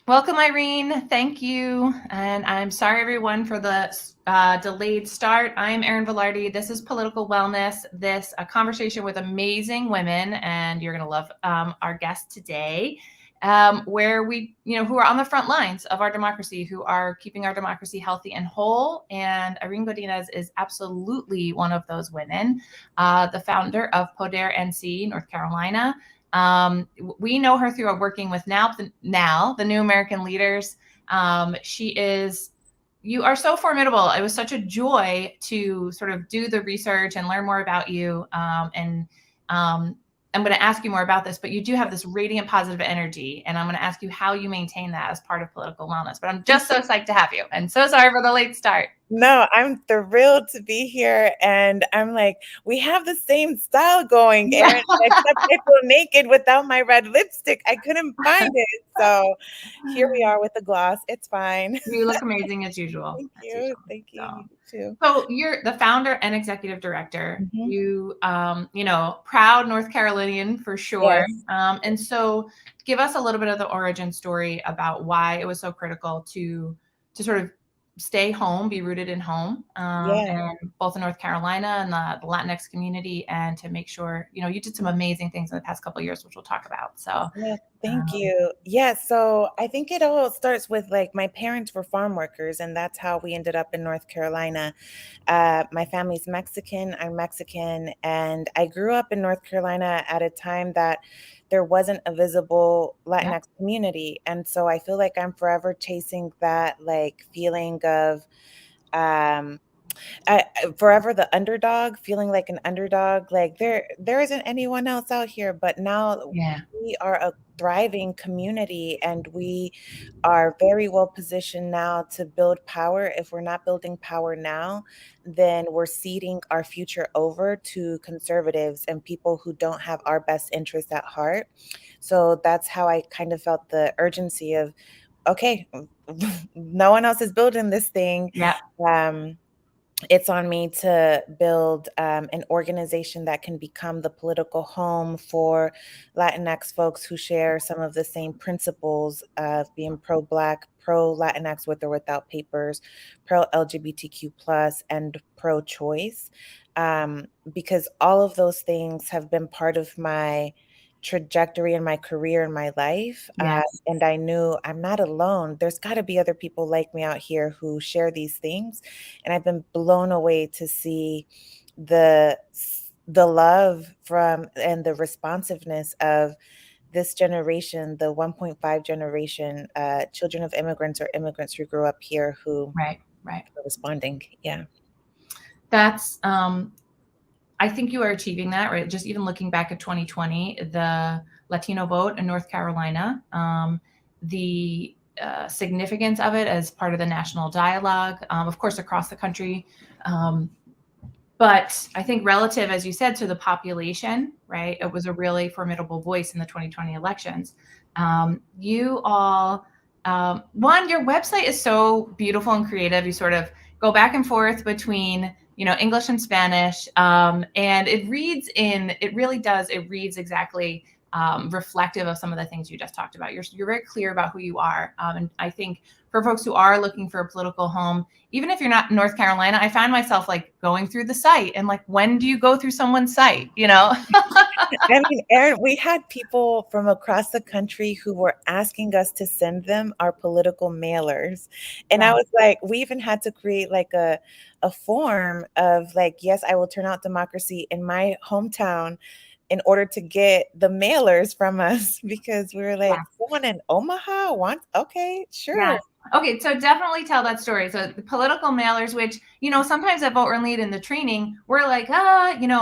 Welcome, Irene. Thank you. And I'm sorry, everyone, for the delayed start. I'm Erin Velarde. This is Political Wellness, this a conversation with amazing women, and you're going to love our guest today, where who are on the front lines of our democracy, who are keeping our democracy healthy and whole. And Irene Godínez is absolutely one of those women, the founder of Poder NC, North Carolina. We know her through working with the New American Leaders. You are so formidable. It was such a joy to sort of do the research and learn more about you. And I'm going to ask you more about this, but you do have this radiant positive energy, and I'm going to ask you how you maintain that as part of political wellness. But I'm just so psyched to have you, and so sorry for the late start. No, I'm thrilled to be here. And I'm like, we have the same style going, Erin, except I feel naked without my red lipstick. I couldn't find it. So here we are with the gloss. It's fine. You look amazing as usual. Thank As you. usual. Thank you. So. You too. So you're the founder and executive director. Mhm. Proud North Carolinian for sure. Yes. And so give us a little bit of the origin story about why it was so critical to sort of stay home, be rooted in home, Yeah. and both in North Carolina and the Latinx community, and to make sure, you did some amazing things in the past couple of years, which we'll talk about. So Yeah, thank um, you. Yeah, so I think it all starts with like my parents were farm workers, and that's how we ended up in North Carolina. My family's Mexican, I'm Mexican, and I grew up in North Carolina at a time that there wasn't a visible yeah, Latinx community. And so I feel like I'm forever chasing that like feeling of um forever the underdog, feeling like an underdog. Like there isn't anyone else out here, but now yeah, we are a thriving community, and we are very well positioned now to build power. If we're not building power now, then we're ceding our future over to conservatives and people who don't have our best interests at heart. So that's how I kind of felt the urgency of, okay, no one else is building this thing. yeah, Um, it's on me to build an organization that can become the political home for Latinx folks who share some of the same principles of being pro-Black, pro-Latinx with or without papers, pro-LGBTQ plus, and pro-choice. Because all of those things have been part of my trajectory in my career and my life. yes. And I knew I'm not alone. There's got to be other people like me out here who share these things, and I've been blown away to see the the love from and the responsiveness of this generation, the 1.5 generation, children of immigrants or immigrants who grew up here who Right, right. are responding. Yeah. That's I think you are achieving that, right? Just even looking back at 2020, the Latino vote in North Carolina, the significance of it as part of the national dialogue, of course, across the country. Um, but I think relative, as you said, to the population, right? It was a really formidable voice in the 2020 elections. You all, one, your website is so beautiful and creative. You sort of go back and forth between English and Spanish, and it really does. It reads exactly reflective of some of the things you just talked about. You're very clear about who you are, and I think for folks who are looking for a political home, even if you're not in North Carolina, I found myself like going through the site and like, when do you go through someone's site? I mean, Erin, we had people from across the country who were asking us to send them our political mailers. And I Yeah. was like, we even had to create like a form of like, yes, I will turn out democracy in my hometown in order to get the mailers from us because we were Yeah. like, someone in Omaha wants, okay, sure. Yes. Okay, so definitely tell that story. So the political mailers, which, sometimes at Vote or Lead in the training, we're like,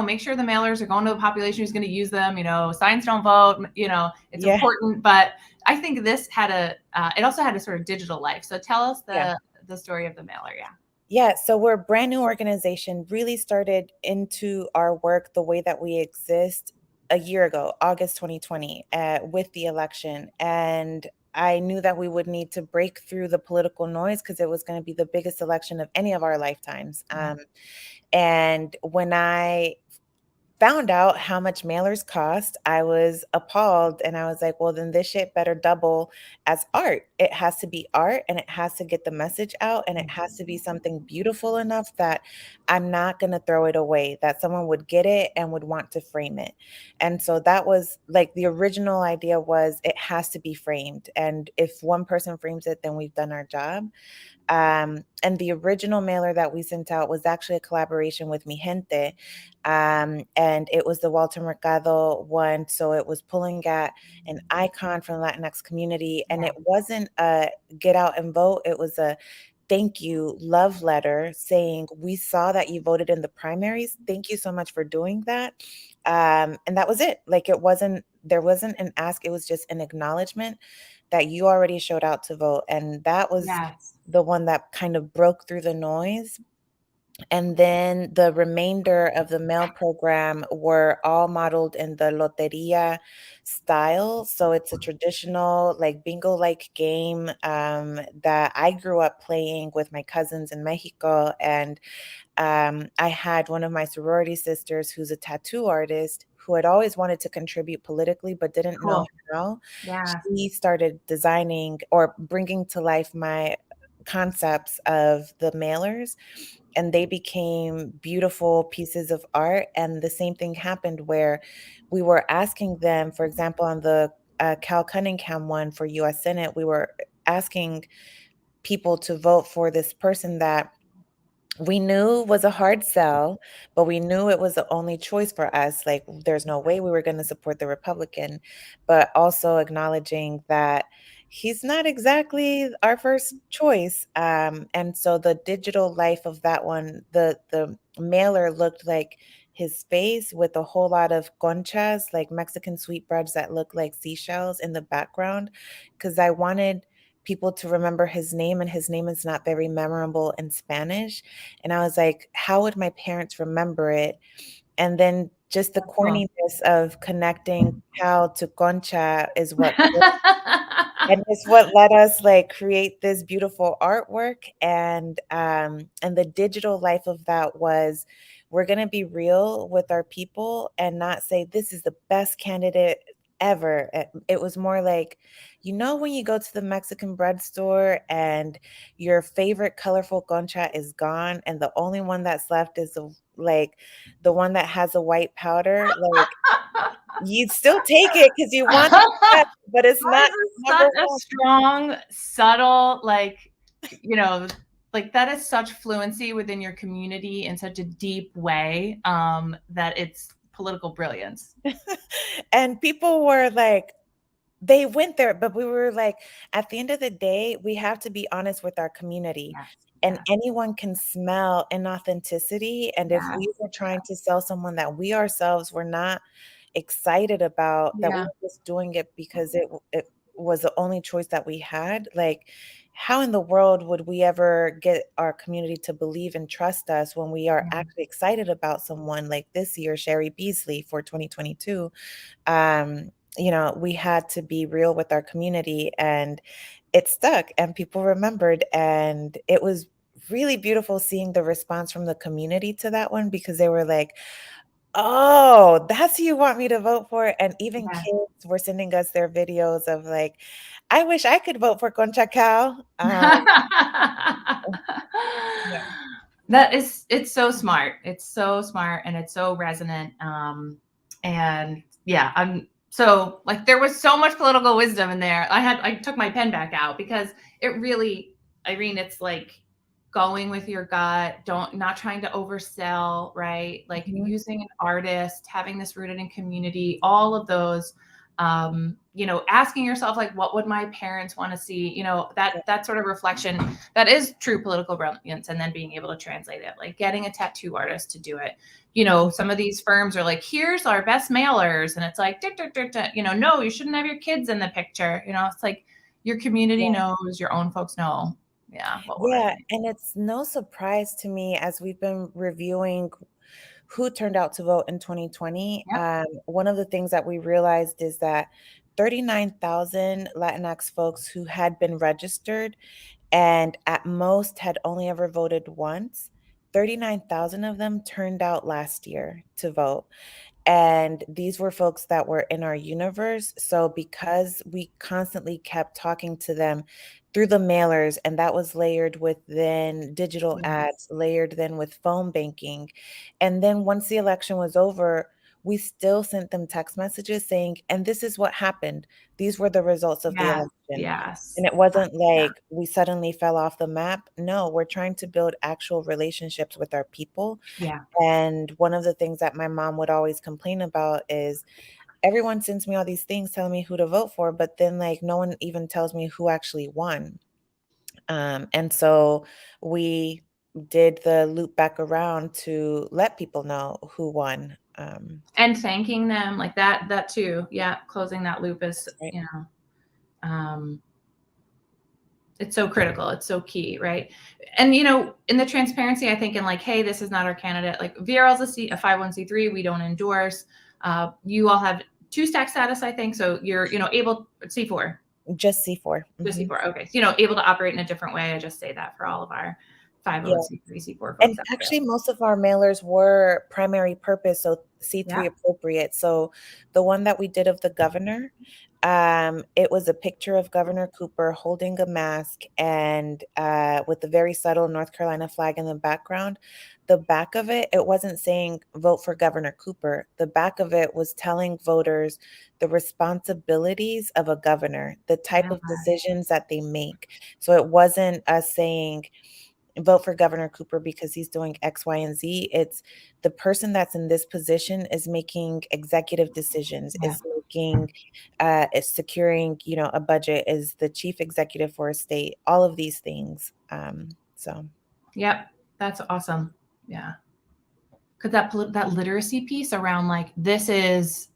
make sure the mailers are going to the population who's going to use them, signs don't vote, it's Yeah, important. But I think this it also had a sort of digital life. So tell us yeah. the story of the mailer. Yeah. Yeah, so we're a brand new organization, really started into our work the way that we exist a year ago, August 2020, with the election. And I knew that we would need to break through the political noise because it was going to be the biggest election of any of our lifetimes. Yeah. And when I found out how much mailers cost, I was appalled and I was like, well, then this shit better double as art. It has to be art and it has to get the message out and it has to be something beautiful enough that I'm not going to throw it away, that someone would get it and would want to frame it. And so that was like the original idea was it has to be framed. And if one person frames it, then we've done our job. And the original mailer that we sent out was actually a collaboration with Mi Gente. And it was the Walter Mercado one. So it was pulling at an icon from the Latinx community. And Yeah. it wasn't a get out and vote, it was a thank you love letter saying, we saw that you voted in the primaries. Thank you so much for doing that. And that was it. Like there wasn't an ask, it was just an acknowledgement that you already showed out to vote. And that was Yes. the one that kind of broke through the noise. And then the remainder of the mail program were all modeled in the loteria style. So it's a traditional, like bingo like game that I grew up playing with my cousins in Mexico. And I had one of my sorority sisters who's a tattoo artist who had always wanted to contribute politically but didn't know Cool. how. Yeah. She started designing or bringing to life my concepts of the mailers, and they became beautiful pieces of art. And the same thing happened where we were asking them, for example, on the Cal Cunningham one for US Senate, we were asking people to vote for this person that we knew was a hard sell, but we knew it was the only choice for us. Like, there's no way we were going to support the Republican, but also acknowledging that he's not exactly our first choice. And so the digital life of that one, the mailer looked like his face with a whole lot of conchas, like Mexican sweetbreads that look like seashells in the background, because I wanted people to remember his name, and his name is not very memorable in Spanish. And I was like, how would my parents remember it? And then just the Cool. corniness of connecting Cal to Concha is what and it's what let us like create this beautiful artwork. And the digital life of that was, we're going to be real with our people and not say this is the best candidate ever. It was more like, you know, when you go to the Mexican bread store and your favorite colorful concha is gone and the only one that's left is like the one that has a white powder, like you'd still take it because you want the best, but it's That not is number such a one. strong, subtle, like, you know, like that is such fluency within your community in such a deep way that it's political brilliance. And people were like, they went there, but we were like, at the end of the day, we have to be honest with our community. Yes. And Yes. anyone can smell inauthenticity. And if Yes. we were trying to sell someone that we ourselves were not excited about, that we Yeah. were just doing it because it was the only choice that we had, like, how in the world would we ever get our community to believe and trust us when we are Yeah. actually excited about someone like this year, Sherry Beasley for 2022? You know, we had to be real with our community, and it stuck and people remembered. And it was really beautiful seeing the response from the community to that one, because they were like, oh, that's who you want me to vote for. And even Yeah. kids were sending us their videos of like, I wish I could vote for Concha Cal. Yeah. That is, it's so smart. It's so smart and it's so resonant. And yeah, I'm so like there was so much political wisdom in there. I took my pen back out because it really, Irene, it's like going with your gut, don't not trying to oversell, right? Like Mhm. using an artist, having this rooted in community, all of those you know, asking yourself like what would my parents want to see, you know, that sort of reflection, that is true political brilliance. And then being able to translate it, like getting a tattoo artist to do it. You know, some of these firms are like, here's our best mailers, and it's like you know, no, you shouldn't have your kids in the picture, you know. It's like your community Yeah. knows, your own folks know, yeah, what will Yeah, resonate. and it's no surprise to me as we've been reviewing who turned out to vote in 2020. Yep. One of the things that we realized is that 39,000 Latinx folks who had been registered and at most had only ever voted once, 39,000 of them turned out last year to vote. And these were folks that were in our universe. So because we constantly kept talking to them through the mailers, and that was layered with then digital ads, Yes. layered then with phone banking. And then once the election was over, we still sent them text messages saying, and this is what happened. These were the results of the Yes. election. Yes. And it wasn't Yeah. like we suddenly fell off the map. No, we're trying to build actual relationships with our people. Yeah. And one of the things that my mom would always complain about is everyone sends me all these things telling me who to vote for, but then like no one even tells me who actually won. And so we did the loop back around to let people know who won. And thanking them like that too. Yeah. Closing that loop is, Right. it's so critical. It's so key, right? And in the transparency, I think in like, hey, this is not our candidate. Like VRL is a 501c3. We don't endorse. You all have two-stack status, I think. So you're, able C4. Just C4. Just Mhm. C4. Okay. So, able to operate in a different way. I just say that for all of our Yeah. 501c3, C4 folks And out there. actually, most of our mailers were primary purpose, so C3 Yeah. appropriate. So the one that we did of the governor, it was a picture of Governor Cooper holding a mask and with the very subtle North Carolina flag in the background. The back of it, it wasn't saying vote for Governor Cooper. The back of it was telling voters the responsibilities of a governor, the type Yeah. of decisions that they make. So it wasn't us saying, vote for Governor Cooper because he's doing X, Y, and Z. It's the person that's in this position is making executive decisions, Yeah. is securing, a budget, is the chief executive for a state, all of these things. So Yep. That's awesome. Yeah. Because that literacy piece around like this is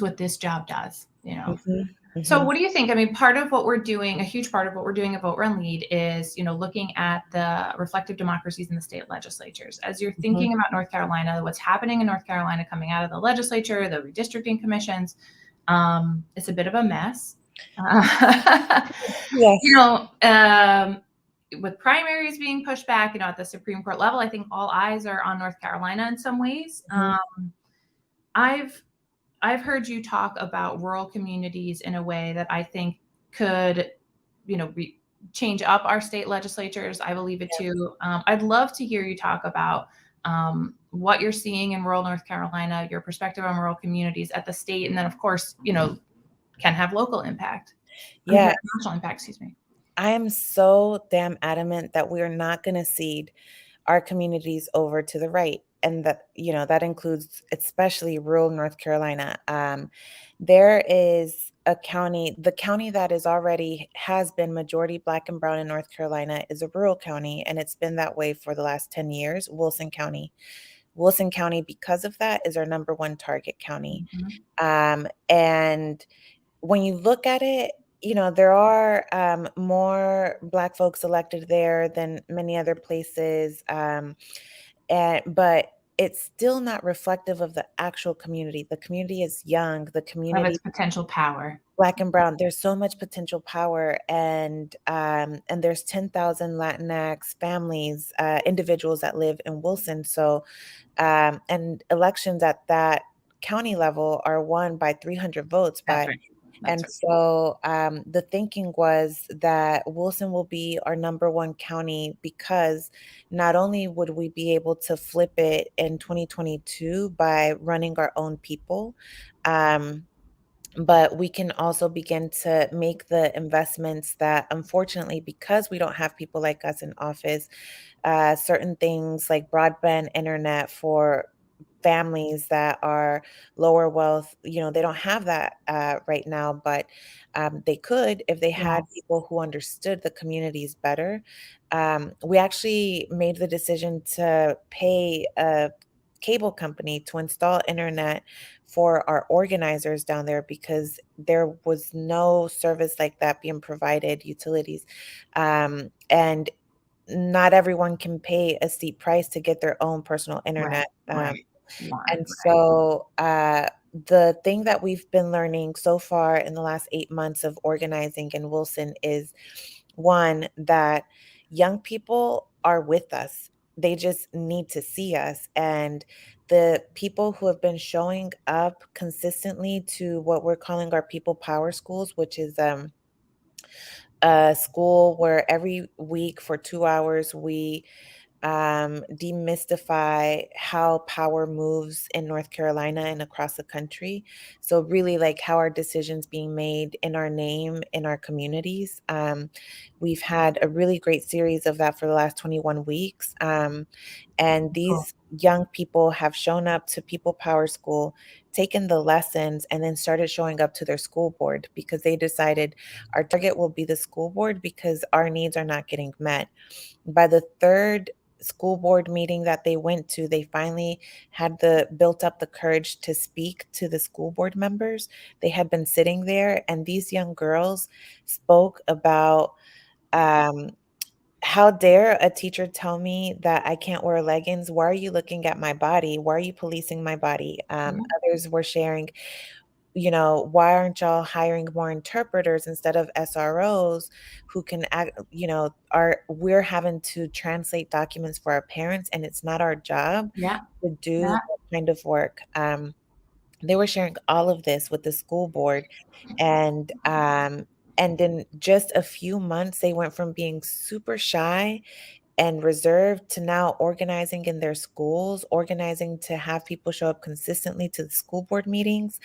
what this job does. mhm, So mhm, what do you think? I mean, part of what we're doing, a huge part of what we're doing at Vote Run Lead is, looking at the reflective democracies in the state legislatures. As you're mhm. thinking about North Carolina, what's happening in North Carolina coming out of the legislature, the redistricting commissions, it's a bit of a mess. You Yes. know, with primaries being pushed back, at the Supreme Court level, I think all eyes are on North Carolina in some ways. Mhm, I've I've heard you talk about rural communities in a way that I think could, change up our state legislatures. I believe it yeah. too. I'd love to hear you talk about what you're seeing in rural North Carolina, your perspective on rural communities at the state, and then of course, can have local impact. I'm Yeah. sorry, national impact. Excuse me. I am so damn adamant that we are not going to cede our communities over to the right. And that includes especially rural North Carolina. There is a county, the county that is already has been majority Black and brown in North Carolina is a rural county, and it's been that way for the last 10 years, Wilson County. Wilson County, because of that, is our number one target county. Mhm. And when you look at it, there are more Black folks elected there than many other places. But it's still not reflective of the actual community. The community is young. The Of community, its potential power. Black and brown, there's so much potential power, and there's 10,000 Latinx families, individuals that live in Wilson. So, and elections at that county level are won by 300 votes That's by. right. That's And right. so the thinking was that Wilson will be our number one county because not only would we be able to flip it in 2022 by running our own people, um, but we can also begin to make the investments that, unfortunately, because we don't have people like us in office, certain things like broadband internet for families that are lower wealth, they don't have that right now, but they could if they had Yes. people who understood the communities better. We actually made the decision to pay a cable company to install internet for our organizers down there because there was no service like that being provided, utilities. And not everyone can pay a steep price to get their own personal Right. internet. Right. One. And so the thing that we've been learning so far in the last 8 months of organizing in Wilson is one, that young people are with us. They just need to see us. And the people who have been showing up consistently to what we're calling our people power schools, which is a school where every week for 2 hours we demystify how power moves in North Carolina and across the country. So really like how are decisions being made in our name, in our communities. We've had a really great series of that for the last 21 weeks. And Cool. these young people have shown up to People Power School, taken the lessons, and then started showing up to their school board because they decided our target will be the school board because our needs are not getting met. By the third school board meeting that they went to, they finally had the built up the courage to speak to the school board members. They had been sitting there, and these young girls spoke about um, how dare a teacher tell me that I can't wear leggings? Why are you looking at my body? Why are you policing my body? Yeah. Others were sharing, why aren't y'all hiring more interpreters instead of SROs who can act, we're having to translate documents for our parents and it's not our job Yeah. to do Yeah. that kind of work. They were sharing all of this with the school board and in just a few months they went from being super shy and reserved to now organizing in their schools, organizing to have people show up consistently to the school board meetings.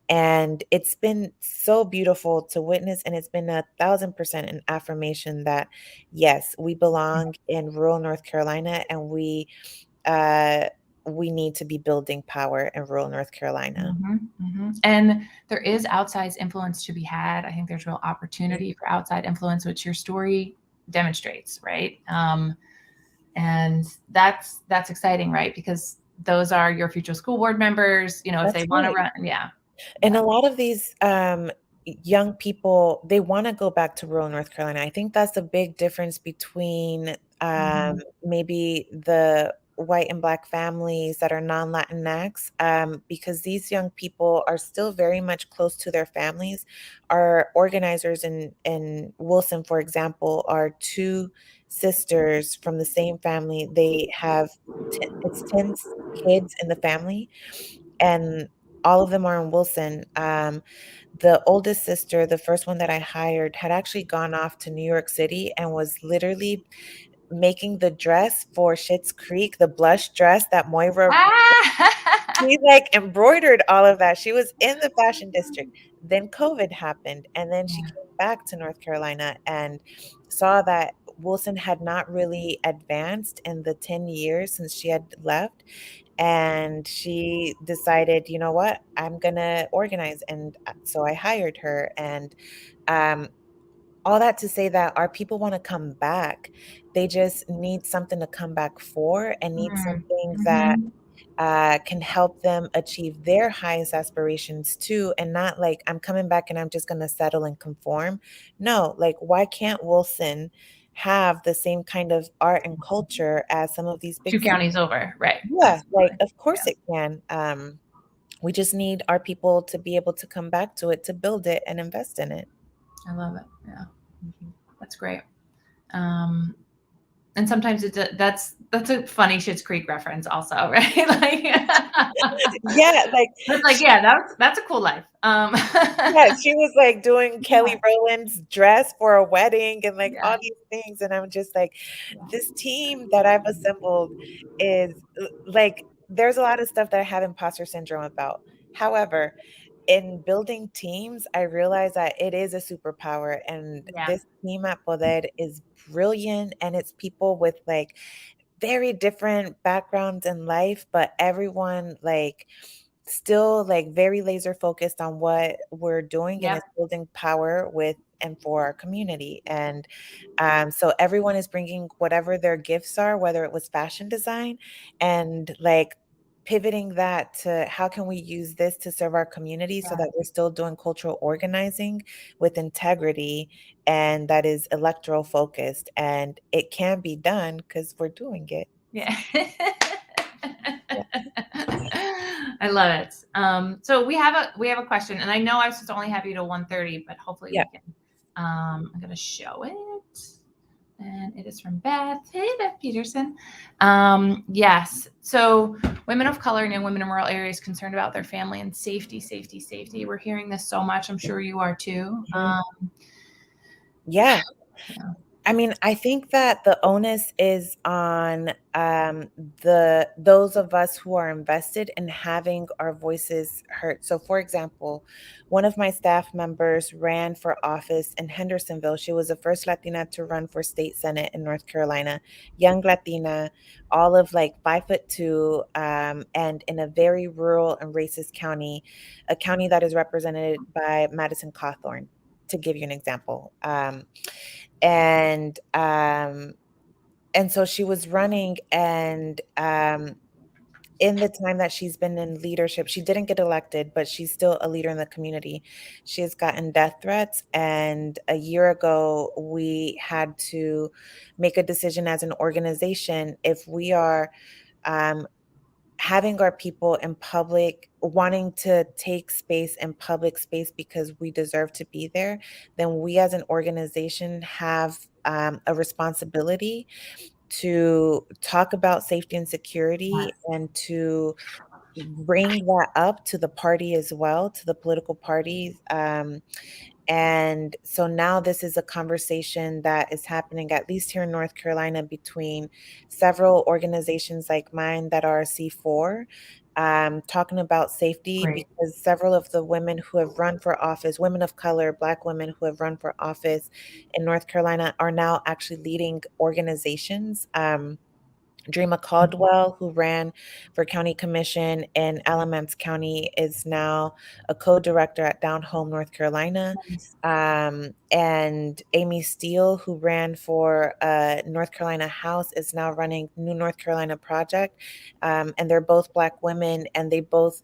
And it's been so beautiful to witness, and it's been 1,000% an affirmation that, yes, we belong in rural North Carolina, and we need to be building power in rural North Carolina. And there is outsized influence to be had. I think there's real Mhm. opportunity for outside influence, which your story demonstrates, right? And that's exciting, right? Because those are your future school board members. If they That's want to right. run, yeah, And yeah. a lot of these young people, they want to go back to rural North Carolina. I think that's the big difference between Mm-hmm. maybe the white and black families that are non-Latinx, because these young people are still very much close to their families. Our organizers in Wilson, for example, are two sisters from the same family. They have it's 10 kids in the family, and all of them are in Wilson. The oldest sister, the first one that I hired, had actually gone off to New York City and was literally making the dress for Schitt's Creek, the blush dress that Moira. Ah! She like embroidered all of that. She was in the fashion district. Then COVID happened, and then she came back to North Carolina and saw that Wilson had not really advanced in the 10 years since she had left. And she decided, you know what, I'm gonna organize. And so I hired her. And um, all that to say that our people want to come back. They just need something to come back for and need something that Mm-hmm. can help them achieve their highest aspirations too. And not like, I'm coming back and I'm just going to settle and conform. No, like, why can't Wilson have the same kind of art and culture as some of these big Two cities? counties over, right? Yeah, like, Absolutely. of course Yeah, it can. We just need our people to be able to come back to it, to build it and invest in it. I love it. Yeah, that's great. Um, and sometimes that's a funny Schitt's Creek reference, also, right? Like, Yeah, like, it's like, yeah, that's a cool life. yeah, she was, like, doing Yeah, Kelly Rowland's dress for a wedding and, like, all yeah, these things, and I'm just like, yeah, this team that I've assembled is, like, there's a lot of stuff that I have imposter syndrome about. However, in building teams, I realize that it is a superpower, and yeah, this team at Poder is brilliant, and it's people with, like, very different backgrounds in life, but everyone, like, still, like, very laser focused on what we're doing, and yep, it's building power with and for our community. And so everyone is bringing whatever their gifts are, whether it was fashion design, and like pivoting that to how can we use this to serve our community so yeah, that we're still doing cultural organizing with integrity, and that is electoral focused, and it can be done because we're doing it. yeah. Yeah. I love it. So we have a question, and I know I was supposed to only have you to 1:30, but hopefully Yeah. we can. I'm gonna show it. And it is from Beth. Hey, Beth Peterson. Yes. So, women of color and young women in rural areas concerned about their family and safety, safety, safety. We're hearing this so much. I'm sure you are too. Yeah. Yeah. I mean, I think that the onus is on those of us who are invested in having our voices heard. So, for example, one of my staff members ran for office in Hendersonville. She was the first Latina to run for state senate in North Carolina. Young Latina, all of like 5'2", and in a very rural and racist county, a county that is represented by Madison Cawthorn, to give you an example. And so she was running, and in the time that she's been in leadership, she didn't get elected, but she's still a leader in the community. She has gotten death threats, and a year ago we had to make a decision as an organization if we are having our people in public wanting to take space in public space because we deserve to be there, then we as an organization have a responsibility to talk about safety and security Yes. and to bring that up to the party as well, to the political parties. And so now this is a conversation that is happening, at least here in North Carolina, between several organizations like mine that are C4, talking about safety, Great. because several of the women who have run for office, women of color, Black women who have run for office in North Carolina, are now actually leading organizations. Dreama Caldwell, who ran for county commission in Alamance County, is now a co-director at Down Home, North Carolina. Nice. And Amy Steele, who ran for North Carolina House, is now running New North Carolina Project. And they're both Black women, and they both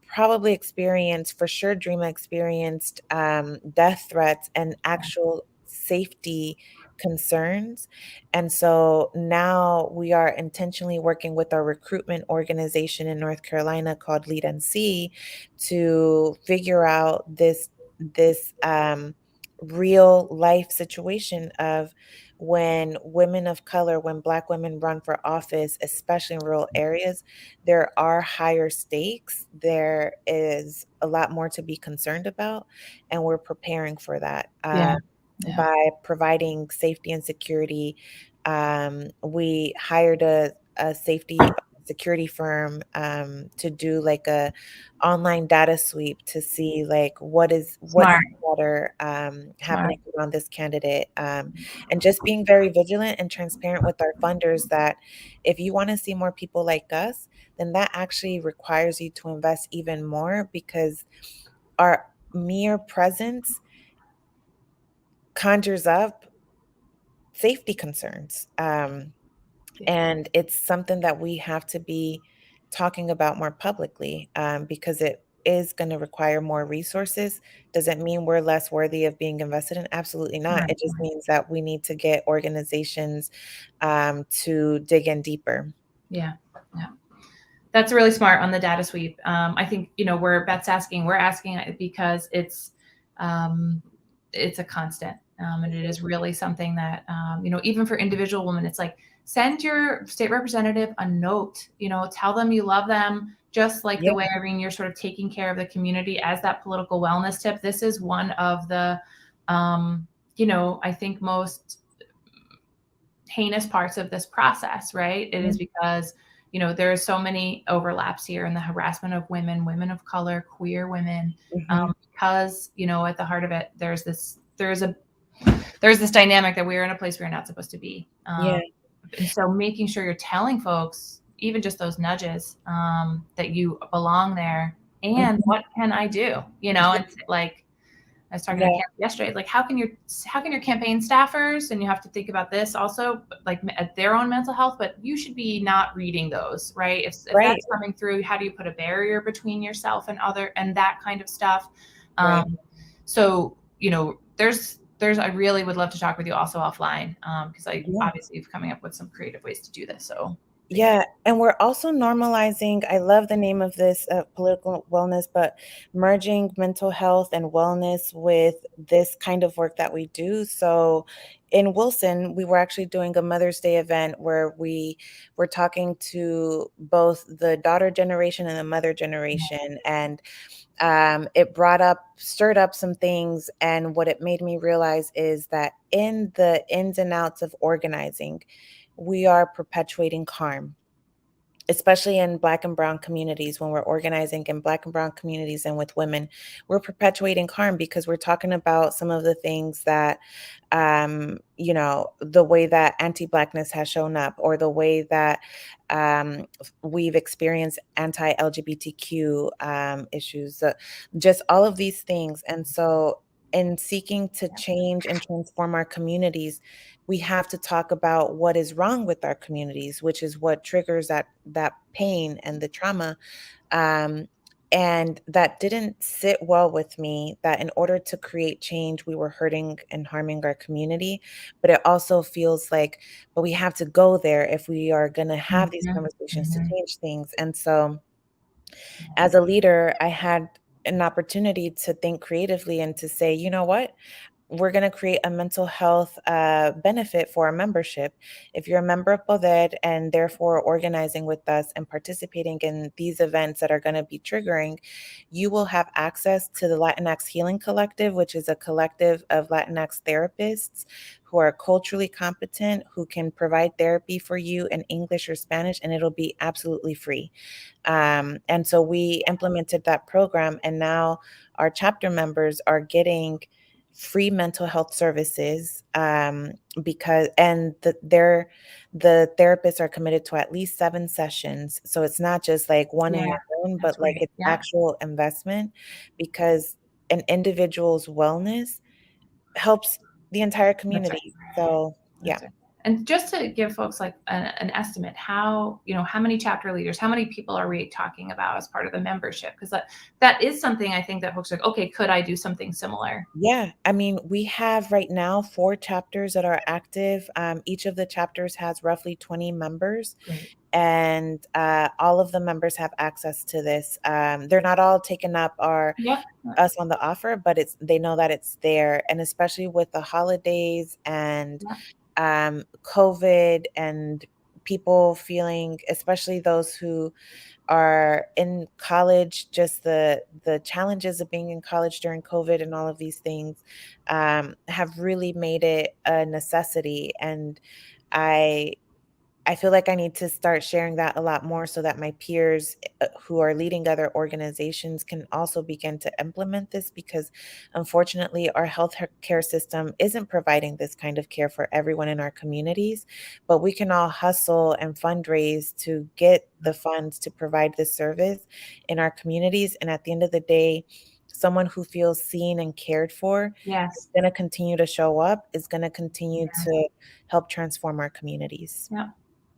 probably experienced, for sure, Dreama experienced death threats and actual safety concerns. And so now we are intentionally working with our recruitment organization in North Carolina called Lead and See to figure out this real life situation of when women of color, when Black women run for office, especially in rural areas, there are higher stakes. There is a lot more to be concerned about, and we're preparing for that. Yeah. Yeah. By providing safety and security. We hired a safety security firm to do like a online data sweep to see like what's Smart. better Smart. happening around this candidate, and just being very vigilant and transparent with our funders that if you want to see more people like us, then that actually requires you to invest even more, because our mere presence conjures up safety concerns. And it's something that we have to be talking about more publicly, because it is going to require more resources. Does it mean we're less worthy of being invested in? Absolutely not. Right. It just means that we need to get organizations to dig in deeper. Yeah. Yeah. That's really smart on the data sweep. I think, where Beth's asking, we're asking because it's a constant. And it is really something that, even for individual women, it's like, send your state representative a note, tell them you love them, just like Yeah. the way, Irene, you're sort of taking care of the community as that political wellness tip. This is one of the, I think most heinous parts of this process, right? It is because, there are so many overlaps here in the harassment of women, women of color, queer women, because, at the heart of it, there's this dynamic that we're in a place we're not supposed to be. Yeah. And so making sure you're telling folks, even just those nudges, that you belong there, and what can I do? And like, I was talking to Yeah. a campaign yesterday, like how can your campaign staffers, and you have to think about this also, like at their own mental health, but you should be not reading those, right? If Right. that's coming through, how do you put a barrier between yourself and that kind of stuff? Right. So, I really would love to talk with you also offline, because I Yeah. obviously coming up with some creative ways to do this. So Yeah, and we're also normalizing, I love the name of this, political wellness, but merging mental health and wellness with this kind of work that we do. So in Wilson, we were actually doing a Mother's Day event where we were talking to both the daughter generation and the mother generation. And it stirred up some things. And what it made me realize is that in the ins and outs of organizing, we are perpetuating harm, especially in Black and Brown communities. When we're organizing in Black and Brown communities and with women, we're perpetuating harm because we're talking about some of the things that, the way that anti-Blackness has shown up, or the way that we've experienced anti-LGBTQ issues, just all of these things. And so, in seeking to change and transform our communities, we have to talk about what is wrong with our communities, which is what triggers that pain and the trauma. Um, and that didn't sit well with me, that in order to create change, we were hurting and harming our community. But it also feels like, but we have to go there if we are going to have these Mhm, conversations to mhm. change things. And so, Yeah, as a leader, I had an opportunity to think creatively and to say, you know what? We're going to create a mental health benefit for our membership. If you're a member of BODED and therefore organizing with us and participating in these events that are going to be triggering, you will have access to the Latinx Healing Collective, which is a collective of Latinx therapists who are culturally competent, who can provide therapy for you in English or Spanish, and it'll be absolutely free. And so we implemented that program, and now our chapter members are getting free mental health services, because the therapists are committed to at least 7 sessions. So it's not just like one in yeah, your own, that's but like great. it's Yeah, actual investment, because an individual's wellness helps the entire that's right. community. So yeah. That's right. And just to give folks like an estimate, how many chapter leaders, how many people are we talking about as part of the membership? Because that is something I think that folks are like, okay, could I do something similar? Yeah, I mean, we have right now 4 chapters that are active. Each of the chapters has roughly 20 members, Great. and all of the members have access to this. They're not all taken up or Yep. us on the offer, but they know that it's there. And especially with the holidays and Yep. COVID, and people feeling, especially those who are in college, just the challenges of being in college during COVID and all of these things, have really made it a necessity. And I I feel like I need to start sharing that a lot more so that my peers, who are leading other organizations, can also begin to implement this, because unfortunately our care system isn't providing this kind of care for everyone in our communities. But we can all hustle and fundraise to get the funds to provide this service in our communities. And at the end of the day, someone who feels seen and cared for is Yes. going to continue to show up, is going to continue Yes. to help transform our communities. Yep.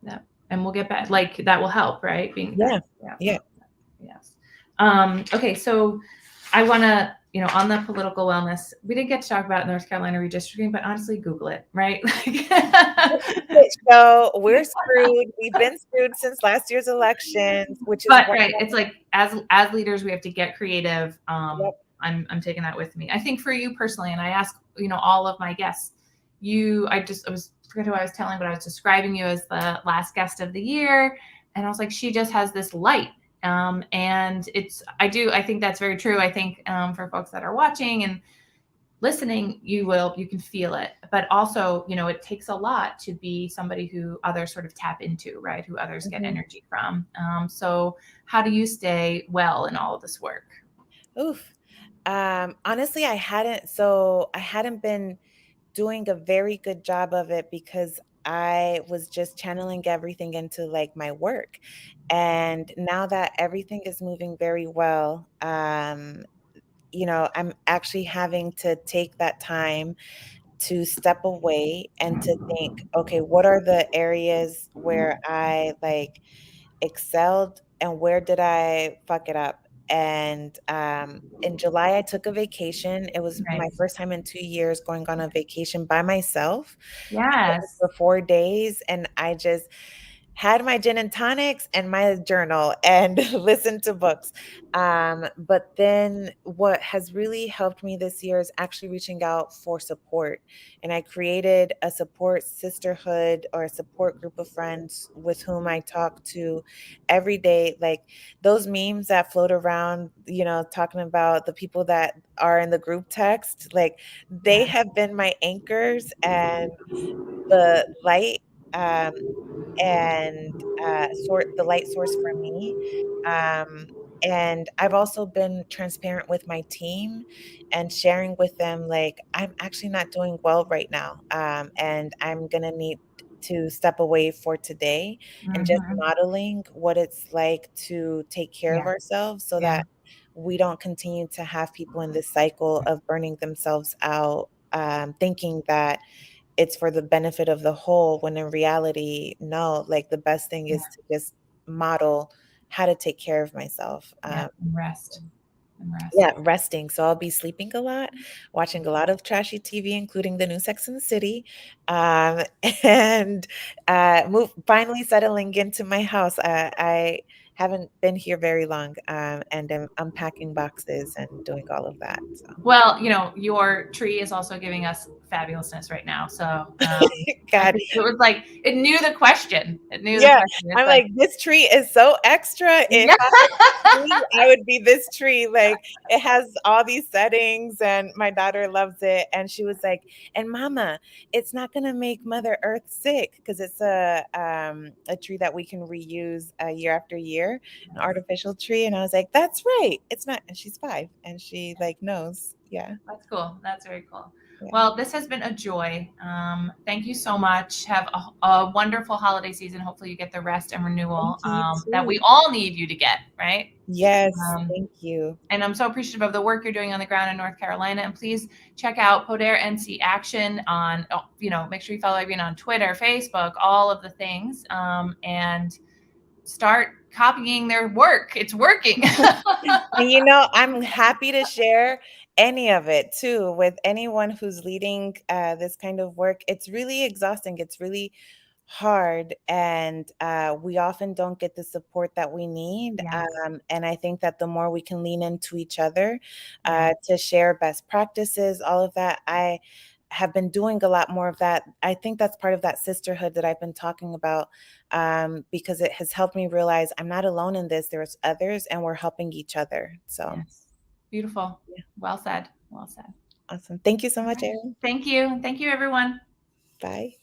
Yep. And we'll get back. Like that will help, right? Being that. Yeah, Yeah. yeah, Yes. Okay. So I want to, on the political wellness, we didn't get to talk about North Carolina redistricting, but honestly, Google it, right? so we're screwed. We've been screwed since last year's elections, which is But why. right, it's like as leaders, we have to get creative. Yep. I'm taking that with me. I think for you personally, and I ask all of my guests, I was forget who I was telling, but I was describing you as the last guest of the year, and I was like, she just has this light. And I think that's very true. I think for folks that are watching and listening, you can feel it. But also, it takes a lot to be somebody who others sort of tap into, right? Who others get Mhm. energy from. So how do you stay well in all of this work? Oof. Honestly, I hadn't been doing a very good job of it, because I was just channeling everything into like my work. And now that everything is moving very well, I'm actually having to take that time to step away and to think, okay, what are the areas where I like excelled and where did I fuck it up? And in July, I took a vacation. It was Right. my first time in 2 years going on a vacation by myself Yes. for 4 days. And had my gin and tonics and my journal and listened to books. But then what has really helped me this year is actually reaching out for support. And I created a support sisterhood or a support group of friends with whom I talk to every day. Like those memes that float around, talking about the people that are in the group text, like they Yeah. have been my anchors and the light, um, and sort the light source for me. Um, and I've also been transparent with my team and sharing with them, like, I'm actually not doing well right now. And I'm gonna need to step away for today, and just Hmm. modeling what it's like to take care of Yeah. ourselves so Yeah. that we don't continue to have people in this cycle of burning themselves out, thinking that it's for the benefit of the whole, when in reality, no, like the best thing Yeah. is to just model how to take care of myself. Yeah. And rest. And rest. Yeah, resting. So I'll be sleeping a lot, watching a lot of trashy TV, including the new Sex and the City, um, and finally settling into my house. I haven't been here very long, and I'm unpacking boxes and doing all of that. So, Well, your tree is also giving us fabulousness right now. So I God, think it was like it knew the question. It knew the yeah, question. It's I'm like, like, this tree is so extra. If yeah. I was a tree, I would be this tree. Like, it has all these settings, and my daughter loves it. And she was like, "And Mama, it's not gonna make Mother Earth sick because it's a tree that we can reuse year after year, an artificial tree." And I was like, "That's right, it's not." And she's 5, and she like knows. Yeah, That's cool. That's very cool. yeah. Well, this has been a joy. Thank you so much. Have a wonderful holiday season. Hopefully, you get the rest and Thank renewal you that too. we all need you to get, right? Yes, Um, thank you. and I'm so appreciative of the work you're doing on the ground in North Carolina. And please check out Poder NC Action on, make sure you follow Irene on Twitter, Facebook, all of the things, and start copying their work. It's working. And I'm happy to share any of it too with anyone who's leading this kind of work. It's really exhausting. It's really hard, and we often don't get the support that we need. Yes. And I think that the more we can lean into each other Yeah. to share best practices, all of that, I have been doing a lot more of that. I think that's part of that sisterhood that I've been talking about, because it has helped me realize I'm not alone in this. There's others, and we're helping each other. So, Yes. Beautiful. yeah, Well said. Well said. awesome. Thank you so All much, right. Erin. Thank you. Thank you, everyone. Bye.